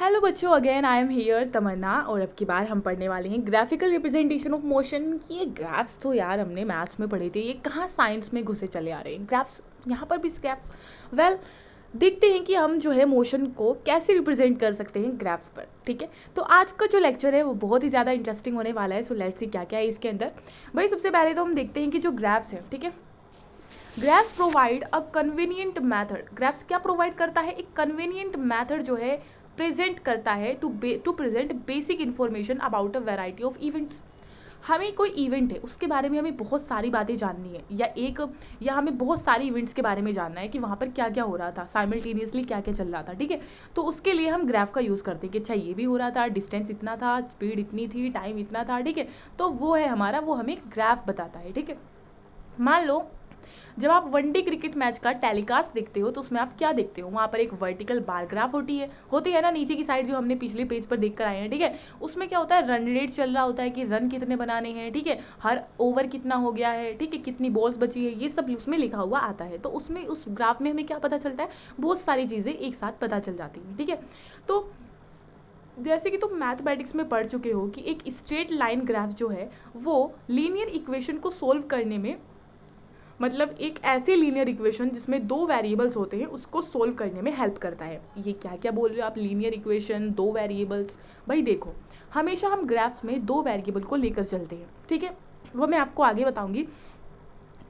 Hello बच्चों, again I am here तमन्ना। और अब की बार हम पढ़ने वाले हैं ग्राफिकल रिप्रेजेंटेशन ऑफ मोशन की। ये ग्राफ्स तो यार हमने मैथ्स में पढ़े थे, ये कहाँ साइंस में घुसे चले आ रहे हैं ग्राफ्स, यहाँ पर भी ग्राफ्स। वेल देखते हैं कि हम जो है मोशन को कैसे रिप्रेजेंट कर सकते हैं ग्राफ्स पर। ठीक है, तो आज का जो लेक्चर है वो बहुत ही ज़्यादा इंटरेस्टिंग होने वाला है। सो लेट्स सी क्या क्या है इसके अंदर। भाई सबसे पहले तो हम देखते हैं कि जो ग्राफ्स हैं, ठीक है, graphs provide a convenient method. Graphs क्या प्रोवाइड करता है? एक कन्वीनियंट मैथड जो है प्रेजेंट करता है to present basic information about a variety of events. हमें कोई इवेंट है उसके बारे में हमें बहुत सारी बातें जाननी है, या हमें बहुत सारी इवेंट्स के बारे में जानना है कि वहाँ पर क्या क्या हो रहा था, साइमल्टेनियसली क्या क्या चल रहा था। ठीक है, तो उसके लिए हम ग्राफ का यूज़ करते हैं कि अच्छा ये भी हो रहा था, डिस्टेंस इतना था, स्पीड इतनी थी, टाइम इतना था। ठीक है, तो वो है हमारा, वो हमें ग्राफ बताता है। ठीक है, मान लो जब आप वनडे क्रिकेट मैच का टेलीकास्ट देखते हो तो उसमें आप क्या देखते हो? वहाँ पर एक वर्टिकल बार ग्राफ होती है ना, नीचे की साइड, जो हमने पिछले पेज पर देख कर आए हैं। ठीक है, उसमें क्या होता है, रन रेट चल रहा होता है कि रन कितने बनाने हैं। ठीक है, हर ओवर कितना हो गया है, ठीक है, कितनी बॉल्स बची है, ये सब उसमें लिखा हुआ आता है। तो उसमें उस ग्राफ में हमें क्या पता चलता है? बहुत सारी चीज़ें एक साथ पता चल जाती हैं। ठीक है, तो जैसे कि तुम मैथमेटिक्स में पढ़ चुके हो कि एक स्ट्रेट लाइन ग्राफ जो है वो लीनियर इक्वेशन को सोल्व करने में, मतलब एक ऐसे लीनियर इक्वेशन जिसमें दो वेरिएबल्स होते हैं उसको सोल्व करने में हेल्प करता है। ये क्या क्या बोल रहे हो आप? लीनियर इक्वेशन, दो वेरिएबल्स। भाई देखो, हमेशा हम ग्राफ्स में दो वेरिएबल को लेकर चलते हैं। ठीक है, वो मैं आपको आगे बताऊंगी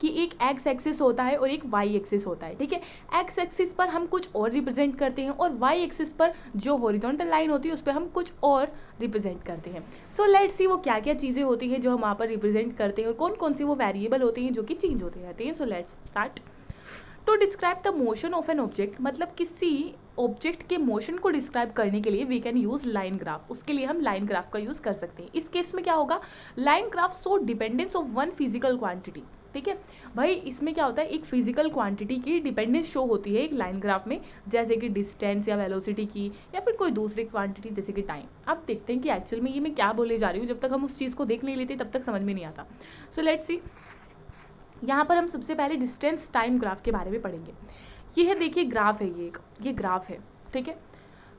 कि एक एक्स एक्सिस होता है और एक वाई एक्सिस होता है। ठीक है, एक्स एक्सिस पर हम कुछ और रिप्रेजेंट करते हैं और वाई एक्सिस पर जो हॉरिजॉन्टल लाइन होती है उस पर हम कुछ और रिप्रेजेंट करते हैं। सो लेट्स सी वो क्या क्या चीज़ें होती हैं जो हम वहाँ पर रिप्रेजेंट करते हैं और कौन कौन सी वो वेरिएबल होती हैं जो कि चेंज होते रहते हैं। So let's start. To describe the motion of an object, मतलब किसी ऑब्जेक्ट के मोशन को डिस्क्राइब करने के लिए we can use line graph. उसके लिए हम लाइन ग्राफ का यूज कर सकते हैं। इस केस में क्या होगा? Line graph show dependence of one physical quantity. ठीक है भाई, इसमें क्या होता है, एक फिजिकल क्वांटिटी की डिपेंडेंस शो होती है एक लाइन ग्राफ में, जैसे कि डिस्टेंस या वेलोसिटी की, या फिर कोई दूसरी क्वांटिटी जैसे कि टाइम। अब देखते हैं कि एक्चुअल में ये मैं क्या बोले जा रही हूँ। जब तक हम उस चीज़ को देख नहीं लेते तब तक समझ में नहीं आता। सो लेट्स सी, यहाँ पर हम सबसे पहले डिस्टेंस टाइम ग्राफ के बारे में पढ़ेंगे। ये है, देखिए ग्राफ है, ये ग्राफ है। ठीक है,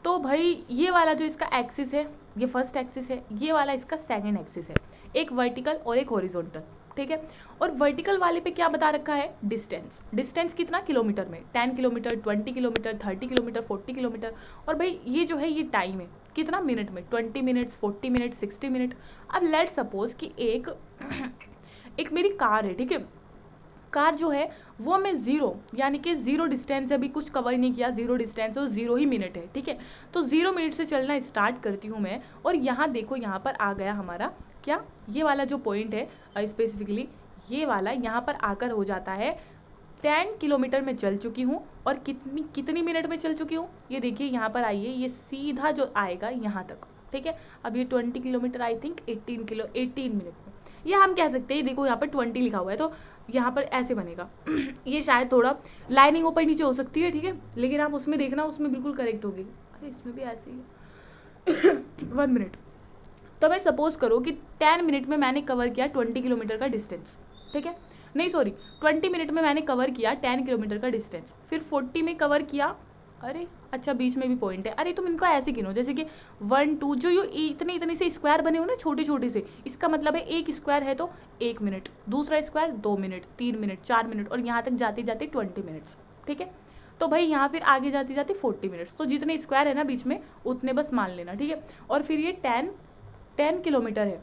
तो भाई ये वाला जो इसका एक्सिस है, ये फर्स्ट एक्सिस है, ये वाला इसका सेकंड एक्सिस है, एक वर्टिकल और एक हॉरिजॉन्टल। ठीक है, और वर्टिकल वाले पे क्या बता रखा है? डिस्टेंस। डिस्टेंस कितना किलोमीटर में? 10 किलोमीटर, 20 किलोमीटर, 30 किलोमीटर, 40 किलोमीटर। और भाई ये जो है ये टाइम है, कितना मिनट में? 20 मिनट्स, 40 मिनट, 60 मिनट। अब लेट सपोज कि एक मेरी कार है। ठीक है, कार जो है वो मैं ज़ीरो, यानी कि ज़ीरो डिस्टेंस अभी कुछ कवर नहीं किया, ज़ीरो डिस्टेंस और ज़ीरो ही मिनट है। ठीक है, तो 0 मिनट से चलना स्टार्ट करती हूँ मैं, और यहाँ देखो, यहाँ पर आ गया हमारा क्या, ये वाला जो पॉइंट है स्पेसिफिकली ये वाला, यहाँ पर आकर हो जाता है 10 किलोमीटर में चल चुकी हूँ। और कितनी कितनी मिनट में चल चुकी हूँ? ये देखिए यहाँ पर आइए, ये सीधा जो आएगा यहाँ तक। ठीक है, अब ये 20 किलोमीटर, आई थिंक 18 मिनट में, या हम कह सकते हैं, देखो यहाँ पर 20 लिखा हुआ है तो यहाँ पर ऐसे बनेगा ये शायद थोड़ा लाइनिंग ऊपर नीचे हो सकती है। ठीक है, लेकिन आप उसमें देखना, उसमें बिल्कुल करेक्ट होगी। अरे इसमें भी ऐसे ही है 1 मिनट। तो मैं सपोज करो कि 10 मिनट में मैंने कवर किया 20 किलोमीटर का डिस्टेंस। ठीक है, नहीं सॉरी, 20 मिनट में मैंने कवर किया 10 किलोमीटर का डिस्टेंस, फिर 40 में कवर किया, अरे अच्छा बीच में भी पॉइंट है, अरे तुम इनको ऐसे गिनो जैसे कि 1 2, जो ये इतने इतने से स्क्वायर बने हो ना, छोटे छोटे से, इसका मतलब है एक स्क्वायर है तो 1 मिनट, दूसरा स्क्वायर 2 मिनट, 3 मिनट, 4 मिनट, और यहाँ तक जाते जाते 20 मिनट्स। ठीक है, तो भाई यहाँ फिर आगे जाते जाते 40 मिनट्स, तो जितने स्क्वायर है ना बीच में उतने बस मान लेना। ठीक है, और फिर ये 10 किलोमीटर है,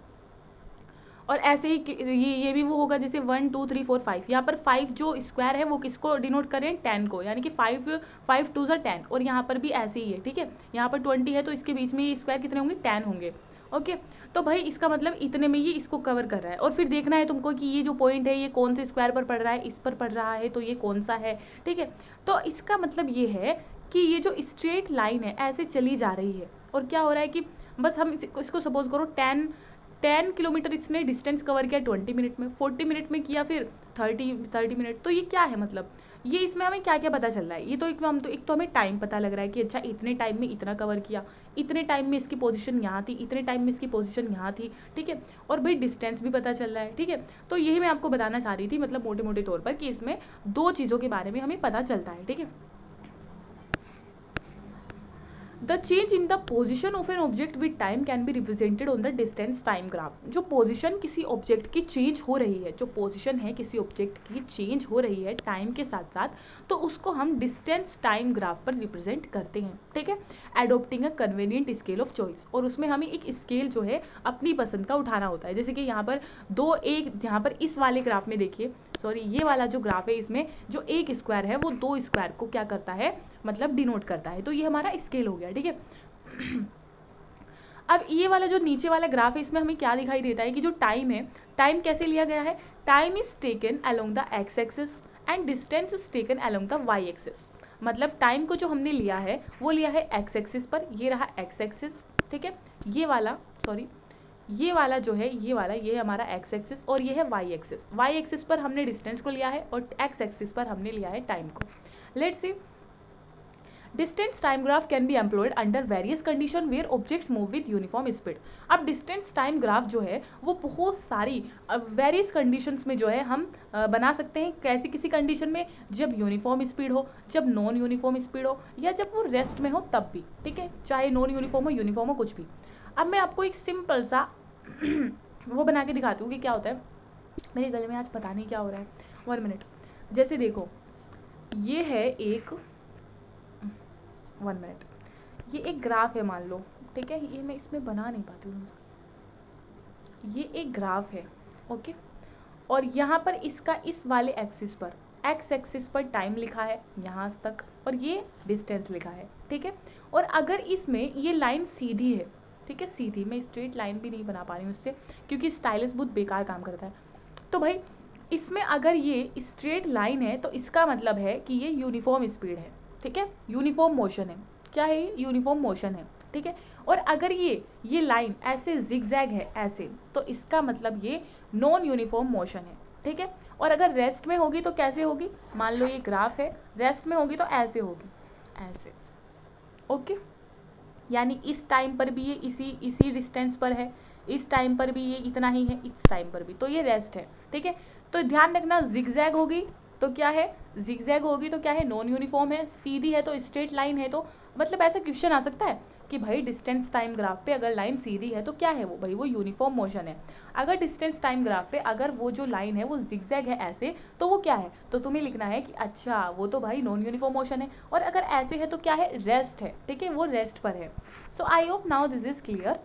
और ऐसे ही ये भी वो होगा जैसे 1 2 3 4 5, यहाँ पर 5 जो स्क्वायर है वो किसको डिनोट करें? 10 को, यानी कि 5 2 10, और यहाँ पर भी ऐसे ही है। ठीक है, यहाँ पर 20 है तो इसके बीच में ये स्क्वायर कितने होंगे? 10 होंगे। ओके, तो भाई इसका मतलब इतने में ये इसको कवर कर रहा है, और फिर देखना है तुमको कि ये जो पॉइंट है ये कौन से स्क्वायर पर पड़ रहा है, इस पर पड़ रहा है तो ये कौन सा है। ठीक है, तो इसका मतलब ये है कि ये जो स्ट्रेट लाइन है ऐसे चली जा रही है, और क्या हो रहा है कि बस हम इसको सपोज करो 10 किलोमीटर इसने डिस्टेंस कवर किया 20 मिनट में, 40 मिनट में किया फिर 30 मिनट। तो ये क्या है, मतलब ये इसमें हमें क्या क्या पता चल रहा है? ये तो एक तो हमें टाइम पता लग रहा है कि अच्छा इतने टाइम में इतना कवर किया, इतने टाइम में इसकी पोजीशन यहाँ थी, इतने टाइम में इसकी पोजीशन यहाँ थी। ठीक है, और भाई डिस्टेंस भी पता चल रहा है। ठीक है, तो यही मैं आपको बताना चाह रही थी, मतलब मोटे मोटे तौर पर, कि इसमें दो चीज़ों के बारे में हमें पता चलता है। ठीक है, the change in the position of an object with time can be represented on the distance time graph. जो पोजिशन किसी ऑब्जेक्ट की चेंज हो रही है, जो पोजिशन है किसी ऑब्जेक्ट की चेंज हो रही है टाइम के साथ साथ, तो उसको हम डिस्टेंस टाइम ग्राफ पर रिप्रेजेंट करते हैं, ठीक है, adopting a convenient scale of choice. और उसमें हमें एक स्केल जो है अपनी पसंद का उठाना होता है। जैसे कि यहाँ पर यहाँ पर इस वाले ग्राफ में देखिए, सॉरी ये वाला जो ग्राफ है, इसमें जो एक स्क्वायर है वो दो स्क्वायर को क्या करता है, मतलब डिनोट करता है। तो ये हमारा स्केल हो गया, ठीक है। अब ये वाला जो नीचे वाला ग्राफ है, इसमें हमें क्या दिखाई देता है कि जो टाइम है, टाइम कैसे लिया गया है, time is taken along the X axis and distance is taken along the Y axis. मतलब टाइम को जो हमने लिया है वो लिया है एक्स एक्सिस पर, ये रहा एक्स एक्सिस, ठीक है। ये वाला सॉरी ये वाला जो है, ये हमारा एक्स एक्सिस और ये है वाई एक्सिस। वाई एक्सिस पर हमने डिस्टेंस को लिया है और एक्स एक्सिस पर हमने लिया है टाइम को। Let's see, distance time graph can be employed under various condition where objects move with uniform speed. अब डिस्टेंस टाइम ग्राफ जो है वो बहुत सारी वेरियस कंडीशंस में जो है हम बना सकते हैं। कैसी किसी कंडीशन में, जब यूनिफॉर्म स्पीड हो, जब नॉन यूनिफॉर्म स्पीड हो, या जब वो रेस्ट में हो तब भी, ठीक है, चाहे नॉन यूनिफॉर्म हो यूनिफॉर्म हो कुछ भी। अब मैं आपको एक सिंपल सा वो बना के दिखाती हूँ कि क्या होता है। मेरे गले में आज पता नहीं क्या हो रहा है, 1 मिनट। जैसे देखो, ये है एक 1 मिनट, ये एक ग्राफ है मान लो, ठीक है, ये मैं इसमें बना नहीं पाती हूँ, ये एक ग्राफ है, ओके। और यहाँ पर इसका इस वाले एक्सिस पर, एक्स एक्सिस पर टाइम लिखा है यहाँ तक और ये डिस्टेंस लिखा है, ठीक है। और अगर इसमें ये लाइन सीधी है, ठीक है, सीधी, मैं स्ट्रेट लाइन भी नहीं बना पा रही हूँ उससे, क्योंकि स्टाइलस बहुत बेकार काम करता है। तो भाई इसमें अगर ये स्ट्रेट लाइन है तो इसका मतलब है कि ये यूनिफॉर्म स्पीड है, ठीक है, यूनिफॉर्म मोशन है। क्या है ये, यूनिफॉर्म मोशन है, ठीक है। और अगर ये लाइन ऐसे जिगजैग है ऐसे, तो इसका मतलब ये नॉन यूनिफॉर्म मोशन है, ठीक है। और अगर रेस्ट में होगी तो कैसे होगी, मान लो ये ग्राफ है, रेस्ट में होगी तो ऐसे होगी, ऐसे, ओके। यानी इस टाइम पर भी ये इसी डिस्टेंस पर है, इस टाइम पर भी ये इतना ही है, इस टाइम पर भी, तो ये रेस्ट है, ठीक है। तो ध्यान रखना, जिगजैग होगी तो क्या है, जिगजैग होगी तो क्या है, नॉन यूनिफॉर्म है, सीधी है तो स्ट्रेट लाइन है। तो मतलब ऐसा क्वेश्चन आ सकता है कि भाई डिस्टेंस टाइम ग्राफ पे अगर लाइन सीधी है तो क्या है वो, भाई वो यूनिफॉर्म मोशन है। अगर डिस्टेंस टाइम ग्राफ पे अगर वो जो लाइन है वो जिगजैग है ऐसे, तो वो क्या है, तो तुम्हें लिखना है कि अच्छा वो तो भाई नॉन यूनिफॉर्म मोशन है। और अगर ऐसे है तो क्या है, रेस्ट है, ठीक है, वो रेस्ट पर है। So I hope now this is clear.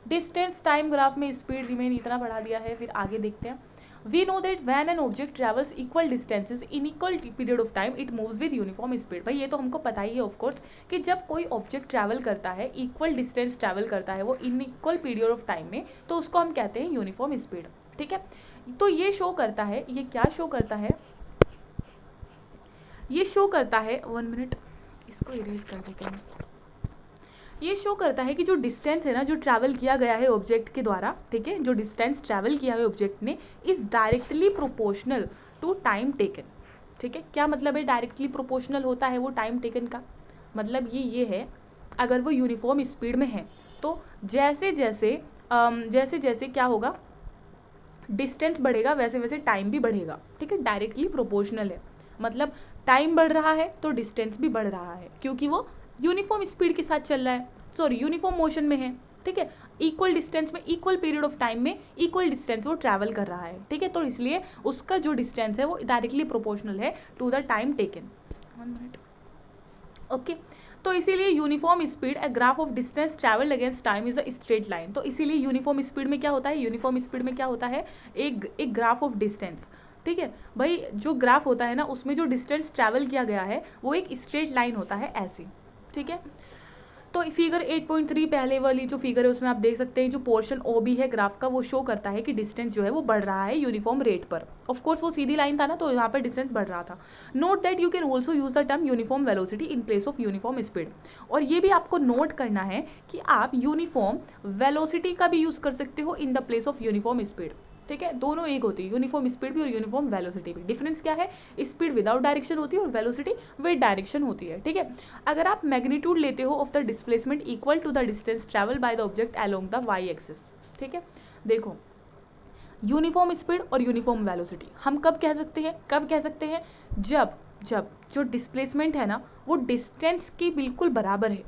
Distance time graph में स्पीड रिमेन इतना बढ़ा दिया है, फिर आगे देखते हैं। We know that when an object travels equal distances in equal period of time, it moves with uniform speed। भाई ये तो हमको पता ही है ऑफ कोर्स कि जब कोई ऑब्जेक्ट ट्रैवल करता है, इक्वल डिस्टेंस ट्रैवल करता है वो in equal period of time में, तो उसको हम कहते हैं यूनिफॉर्म स्पीड, ठीक है। तो ये शो करता है, ये क्या शो करता है, ये शो करता है, 1 मिनट, इसको इरेज कर देते हैं। ये शो करता है कि जो डिस्टेंस है ना, जो ट्रैवल किया गया है ऑब्जेक्ट के द्वारा, ठीक है, जो डिस्टेंस ट्रैवल किया है ऑब्जेक्ट ने, is directly proportional to time taken, ठीक है। क्या मतलब है डायरेक्टली प्रोपोर्शनल होता है वो टाइम टेकन का, मतलब ये है, अगर वो यूनिफॉर्म स्पीड में है तो जैसे जैसे क्या होगा, डिस्टेंस बढ़ेगा वैसे वैसे टाइम भी बढ़ेगा, ठीक है, डायरेक्टली प्रोपोर्शनल है। मतलब टाइम बढ़ रहा है तो डिस्टेंस भी बढ़ रहा है, क्योंकि वो यूनिफॉर्म स्पीड के साथ चल रहा है, सॉरी यूनिफॉर्म मोशन में है, ठीक है। इक्वल डिस्टेंस में, इक्वल पीरियड ऑफ टाइम में इक्वल डिस्टेंस वो ट्रैवल कर रहा है, ठीक है। तो इसलिए उसका जो डिस्टेंस है वो डायरेक्टली प्रोपोर्शनल है to the time taken. 1 minute, okay. तो इसीलिए uniform speed, a graph of distance travelled against time is a straight line. तो इसीलिए यूनिफॉर्म स्पीड में क्या होता है, यूनिफॉर्म स्पीड में क्या होता है, एक ग्राफ ऑफ डिस्टेंस, ठीक है। भाई जो ग्राफ होता है ना, उसमें जो डिस्टेंस ट्रैवल किया गया है वो एक स्ट्रेट लाइन होता है ऐसे, ठीक है। तो फिगर 8.3 पहले वाली जो फिगर है उसमें आप देख सकते हैं, जो पोर्शन ओ बी है ग्राफ का, वो शो करता है कि डिस्टेंस जो है वो बढ़ रहा है यूनिफॉर्म रेट पर। ऑफ कोर्स वो सीधी लाइन था ना, तो यहाँ पर डिस्टेंस बढ़ रहा था। Note that you can also use the term uniform velocity in place of uniform speed. और ये भी आपको नोट करना है कि आप यूनिफॉर्म वेलोसिटी का भी यूज कर सकते हो in the place of uniform speed, ठीक है। दोनों एक होती है, यूनिफॉर्म स्पीड भी और यूनिफॉर्म वेलोसिटी भी। डिफरेंस क्या है, स्पीड विदाउट डायरेक्शन होती है और वेलोसिटी विद डायरेक्शन होती है, ठीक है। अगर आप मैग्नीट्यूड लेते हो of the displacement equal to the distance travel by the object along the Y axis, ठीक है। देखो यूनिफॉर्म स्पीड और यूनिफॉर्म वेलोसिटी हम कब कह सकते हैं, जब जो डिस्प्लेसमेंट है ना वो डिस्टेंस की बिल्कुल बराबर है,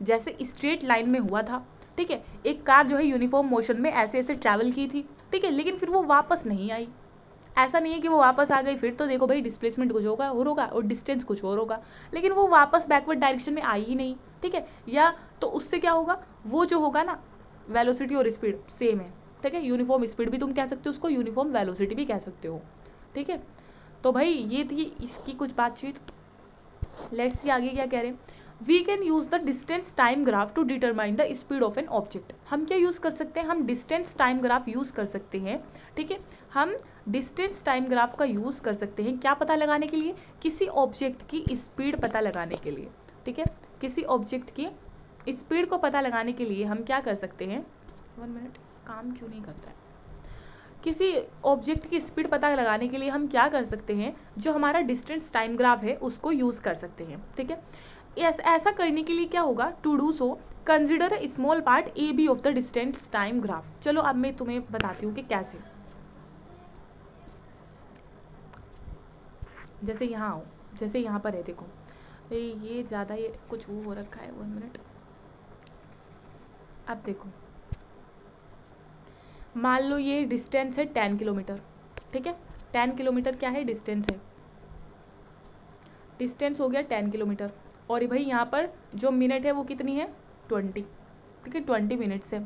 जैसे स्ट्रेट लाइन में हुआ था, ठीक है। एक कार जो है यूनिफॉर्म मोशन में ऐसे ऐसे ट्रैवल की थी, ठीक है, लेकिन फिर वो वापस नहीं आई। ऐसा नहीं है कि वो वापस आ गई, फिर तो देखो भाई डिस्प्लेसमेंट कुछ होगा और होगा और डिस्टेंस कुछ और होगा, लेकिन वो वापस बैकवर्ड डायरेक्शन में आई ही नहीं, ठीक है। या तो उससे क्या होगा, वो जो होगा ना वेलोसिटी और स्पीड सेम है, ठीक है। यूनिफॉर्म स्पीड भी तुम कह सकते हो उसको, यूनिफॉर्म वेलोसिटी भी कह सकते हो, ठीक है। तो भाई ये थी इसकी कुछ बातचीत। लेट्स सी आगे क्या कह रहे हैं। We can use the distance time graph to determine the speed of an object. हम क्या यूज़ कर सकते हैं, हम डिस्टेंस टाइम ग्राफ यूज़ कर सकते हैं, ठीक है। हम डिस्टेंस टाइम ग्राफ का यूज़ कर सकते हैं क्या पता लगाने के लिए, किसी ऑब्जेक्ट की स्पीड पता लगाने के लिए, ठीक है। किसी ऑब्जेक्ट की स्पीड को पता लगाने के लिए हम क्या कर सकते हैं, 1 मिनट काम क्यों नहीं करता है। किसी ऑब्जेक्ट की स्पीड पता लगाने के लिए हम क्या कर सकते हैं, जो हमारा डिस्टेंस टाइम ग्राफ है उसको यूज़ कर सकते हैं, ठीक है। ऐसा करने के लिए क्या होगा, to do so consider a small part A B of the distance time graph. चलो अब मैं तुम्हें बताती हूँ कि कैसे। जैसे यहाँ आओ, जैसे यहाँ पर है, देखो ये ज़्यादा ये कुछ वो हो रखा है, 1 मिनट। अब देखो मान लो ये डिस्टेंस है 10 किलोमीटर, ठीक है। 10 किलोमीटर क्या है, डिस्टेंस है, डिस्टेंस हो गया 10 किलोमीटर। और भाई यहाँ पर जो मिनट है वो कितनी है, 20, ठीक है, 20 मिनट्स है।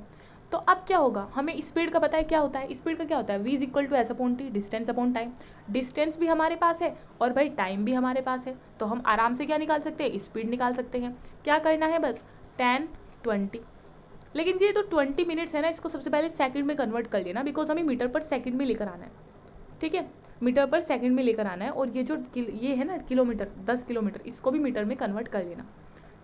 तो अब क्या होगा, हमें स्पीड का पता है क्या होता है, स्पीड का क्या होता है, v is equal to S upon T, distance upon time. Distance भी हमारे पास है और भाई टाइम भी हमारे पास है, तो हम आराम से क्या निकाल सकते हैं, स्पीड निकाल सकते हैं। क्या करना है, बस 10 20। लेकिन ये तो 20 मिनट्स है ना, इसको सबसे पहले सेकंड में कन्वर्ट कर लेना, बिकॉज हमें मीटर पर सेकंड में लेकर आना है, ठीक है। मीटर पर सेकंड में लेकर आना है, और ये जो ये है ना किलोमीटर, 10 किलोमीटर, इसको भी मीटर में कन्वर्ट कर लेना,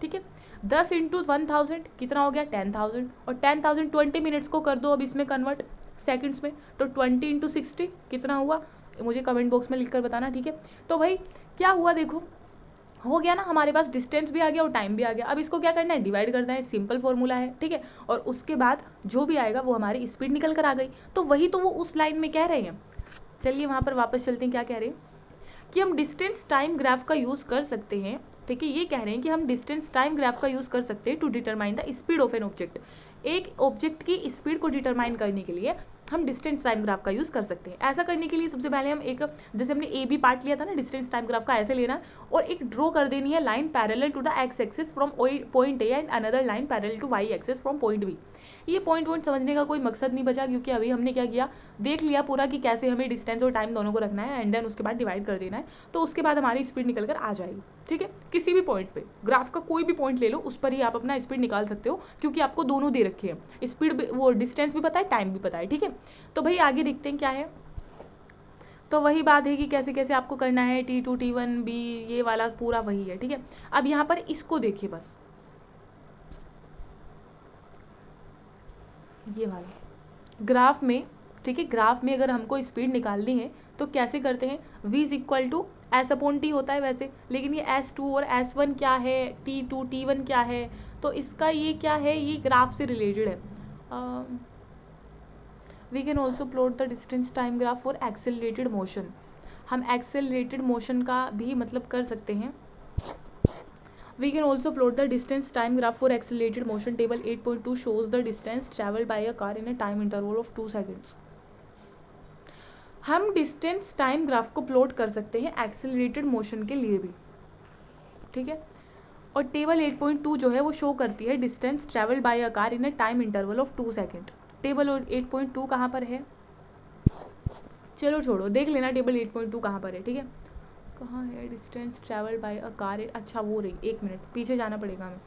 ठीक है। 10 इंटू 1000 कितना हो गया, 10,000, और 10,000 20 मिनट्स को कर दो अब इसमें कन्वर्ट सेकंड्स में, तो 20 इंटू 60 कितना हुआ, मुझे कमेंट बॉक्स में लिखकर बताना, ठीक है। तो भाई क्या हुआ, देखो हो गया ना, हमारे पास डिस्टेंस भी आ गया और टाइम भी आ गया। अब इसको क्या करना है, डिवाइड करना है, सिंपल फॉर्मूला है, ठीक है। और उसके बाद जो भी आएगा वो हमारी स्पीड निकल कर आ गई। तो वही तो वो उस लाइन में कह रहे हैं। चलिए वहाँ पर वापस चलते हैं, क्या कह रहे हैं कि हम डिस्टेंस टाइम ग्राफ का यूज़ कर सकते हैं, ठीक है। ये कह रहे हैं कि हम डिस्टेंस टाइम ग्राफ का यूज़ कर सकते हैं to determine the speed of an object. एक ऑब्जेक्ट की स्पीड को डिटरमाइन करने के लिए हम डिस्टेंस टाइम ग्राफ का यूज़ कर सकते हैं। ऐसा करने के लिए सबसे पहले हम एक, जैसे हमने ए बी पार्ट लिया था ना डिस्टेंस टाइम ग्राफ का, ऐसे लेना और एक ड्रॉ कर देनी है line parallel to the X axis from point A and another line parallel to Y axis from point B. ये पॉइंट समझने का कोई मकसद नहीं बचा, क्योंकि अभी हमने क्या किया, देख लिया पूरा कि कैसे हमें डिस्टेंस और टाइम दोनों को रखना है, एंड देन उसके बाद डिवाइड कर देना है, तो उसके बाद हमारी स्पीड निकल कर आ जाएगी, ठीक है। किसी भी पॉइंट पे, ग्राफ का कोई भी पॉइंट ले लो, उस पर ही आप अपना स्पीड निकाल सकते हो, क्योंकि आपको दोनों दे रखे हैं, स्पीड वो डिस्टेंस भी पता है, टाइम भी पता है, ठीक है। तो भाई आगे देखते हैं क्या है। तो वही बात है कि कैसे कैसे आपको करना है, T2 T1 B, ये वाला पूरा वही है, ठीक है। अब यहाँ पर इसको देखिए, बस ये वाला ग्राफ में, ठीक है। ग्राफ में अगर हमको स्पीड निकालनी है तो कैसे करते हैं, v is equal to S upon T होता है वैसे, लेकिन ये S2 और S1 क्या है, T2 T1 क्या है, तो इसका ये क्या है, ये ग्राफ से रिलेटेड है। We can also plot the distance time graph for accelerated motion. हम एक्सेलरेटेड मोशन का भी मतलब कर सकते हैं। We can also plot the distance time graph for accelerated motion. Table 8.2 shows the distance traveled by a car in a time interval of 2 seconds. हम distance time graph को plot कर सकते हैं एक्सेलरेटेड मोशन के लिए भी, ठीक है। और टेबल 8.2 जो है वो शो करती है distance travelled by a car in a time interval of 2 second. Table 8.2 कहाँ पर है, चलो छोड़ो, देख लेना टेबल 8.2 कहाँ पर है, ठीक है। कहाँ है distance travel bye a car, अच्छा वो रही, 1 मिनट पीछे जाना पड़ेगा हमें।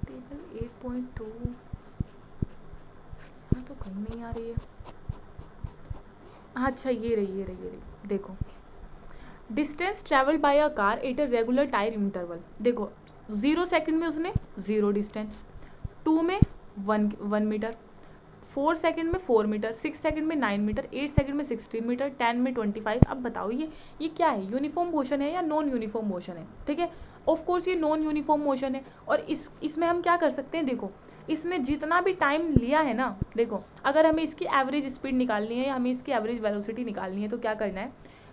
टेबल 8.2 यहाँ तो कहीं नहीं आ रही है, अच्छा ये रही, देखो distance travel bye a car at a regular time interval. देखो 0 सेकंड में उसने 0 डिस्टेंस, 2 में 1 मीटर, 4 सेकंड में 4 मीटर, 6 सेकंड में 9 मीटर, 8 सेकंड में 16 मीटर, 10 में 25। अब बताओ ये क्या है, यूनिफॉर्म मोशन है या नॉन यूनिफॉर्म मोशन है, ठीक है। ऑफ कोर्स ये नॉन यूनिफॉर्म मोशन है, और इसमें हम क्या कर सकते हैं, देखो इसने जितना भी टाइम लिया है ना, देखो अगर हमें इसकी एवरेज स्पीड निकालनी है या हमें इसकी एवरेज वेलोसिटी निकालनी है तो क्या करना है,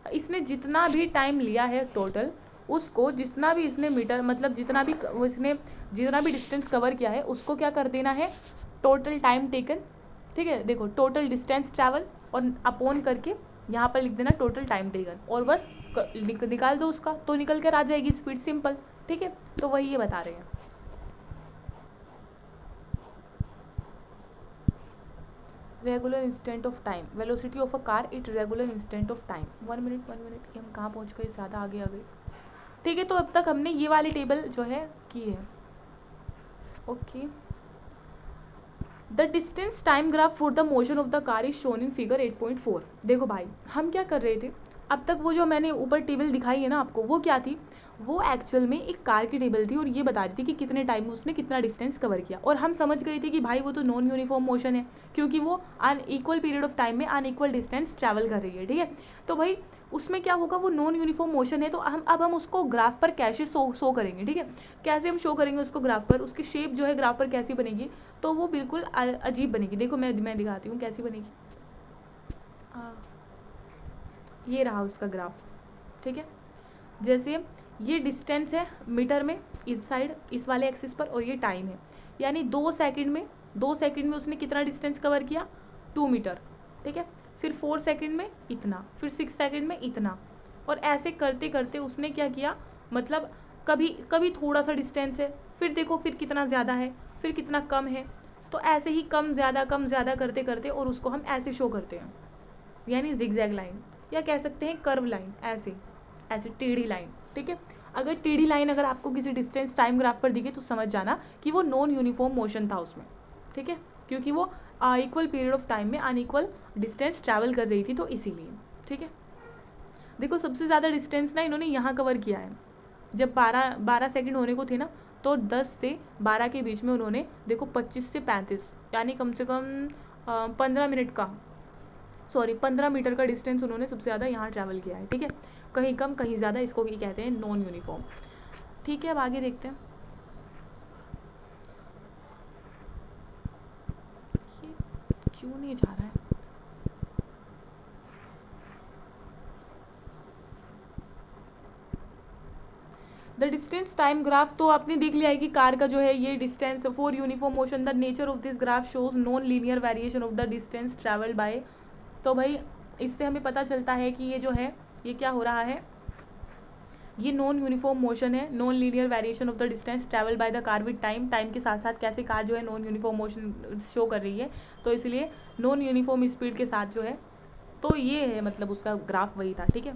इसने जितना भी टाइम लिया है टोटल, उसको जितना भी इसने मीटर मतलब जितना भी इसने जितना भी डिस्टेंस कवर किया है उसको क्या कर देना है, टोटल टाइम टेकन। ठीक है, देखो टोटल डिस्टेंस ट्रैवल और अपॉन करके यहाँ पर लिख देना टोटल टाइम टेकन, और बस निकाल दो उसका, तो निकल कर आ जाएगी स्पीड, सिंपल। ठीक है, तो वही ये बता रहे हैं। Regular instant of time, velocity of a car it regular instant of time. 1 minute कि हम कहाँ पहुँच गए, ज़्यादा आगे आ गए। ठीक है, तो अब तक हमने ये वाली टेबल जो है की है। Okay, the distance time graph for the motion of the car is shown in figure 8.4। देखो भाई, हम क्या कर रहे थे अब तक, वो जो मैंने ऊपर टेबल दिखाई है ना आपको, वो क्या थी, वो एक्चुअल में एक कार की टेबल थी और ये बता रही थी कि कितने टाइम में उसने कितना डिस्टेंस कवर किया, और हम समझ गए थे कि भाई वो तो नॉन यूनिफॉर्म मोशन है, क्योंकि वो अनइक्वल पीरियड ऑफ टाइम में अनइक्वल डिस्टेंस ट्रैवल कर रही है। ठीक है, तो भाई उसमें क्या होगा, वो नॉन यूनिफॉर्म मोशन है, तो हम उसको ग्राफ पर कैसे शो करेंगे। ठीक है, कैसे हम शो करेंगे उसको ग्राफ पर, उसकी शेप जो है ग्राफ पर कैसी बनेगी, तो वो बिल्कुल अजीब बनेगी। देखो मैं दिखाती हूँ कैसी बनेगी। ये रहा उसका ग्राफ। ठीक है, जैसे ये डिस्टेंस है मीटर में इस साइड, इस वाले एक्सिस पर, और ये टाइम है, यानी 2 सेकंड में उसने कितना डिस्टेंस कवर किया, 2 मीटर। ठीक है, फिर 4 सेकंड में इतना, फिर 6 सेकंड में इतना, और ऐसे करते करते उसने क्या किया, मतलब कभी कभी थोड़ा सा डिस्टेंस है, फिर देखो फिर कितना ज़्यादा है, फिर कितना कम है, तो ऐसे ही कम ज़्यादा करते करते, और उसको हम ऐसे शो करते हैं, यानी जिगजैग लाइन, या कह सकते हैं कर्व लाइन, ऐसे ऐसे टेढ़ी लाइन। ठीक है, अगर टेढ़ी लाइन अगर आपको किसी डिस्टेंस टाइम ग्राफ पर दिखे तो समझ जाना कि वो नॉन यूनिफॉर्म मोशन था उसमें। ठीक है, क्योंकि वो इक्वल पीरियड ऑफ टाइम में अनइक्वल डिस्टेंस ट्रैवल कर रही थी, तो इसीलिए। ठीक है, देखो सबसे ज़्यादा डिस्टेंस ना इन्होंने यहाँ कवर किया है, जब 12 सेकंड होने को थे ना, तो 10 से 12 के बीच में उन्होंने देखो 25 से 35, यानी कम से कम 15 मीटर का डिस्टेंस उन्होंने सबसे ज़्यादा यहाँ ट्रैवल किया है। ठीक है, कहीं कम कहीं ज़्यादा, इसको ये कहते हैं नॉन यूनिफॉर्म। ठीक है, अब आगे देखते हैं। ये क्यों नहीं जा रहा है, द डिस्टेंस टाइम ग्राफ, तो आपने देख लिया है कि कार का जो है ये distance for uniform motion, the nature of this graph shows non linear variation of the distance travelled bye. तो भाई इससे हमें पता चलता है कि ये जो है ये क्या हो रहा है, ये नॉन यूनिफॉर्म मोशन है, non linear variation of the distance travel by the car with time, time के साथ साथ कैसे कार जो है नॉन यूनिफॉर्म मोशन शो कर रही है, तो इसलिए नॉन यूनिफॉर्म स्पीड के साथ जो है, तो ये है मतलब उसका ग्राफ वही था। ठीक है,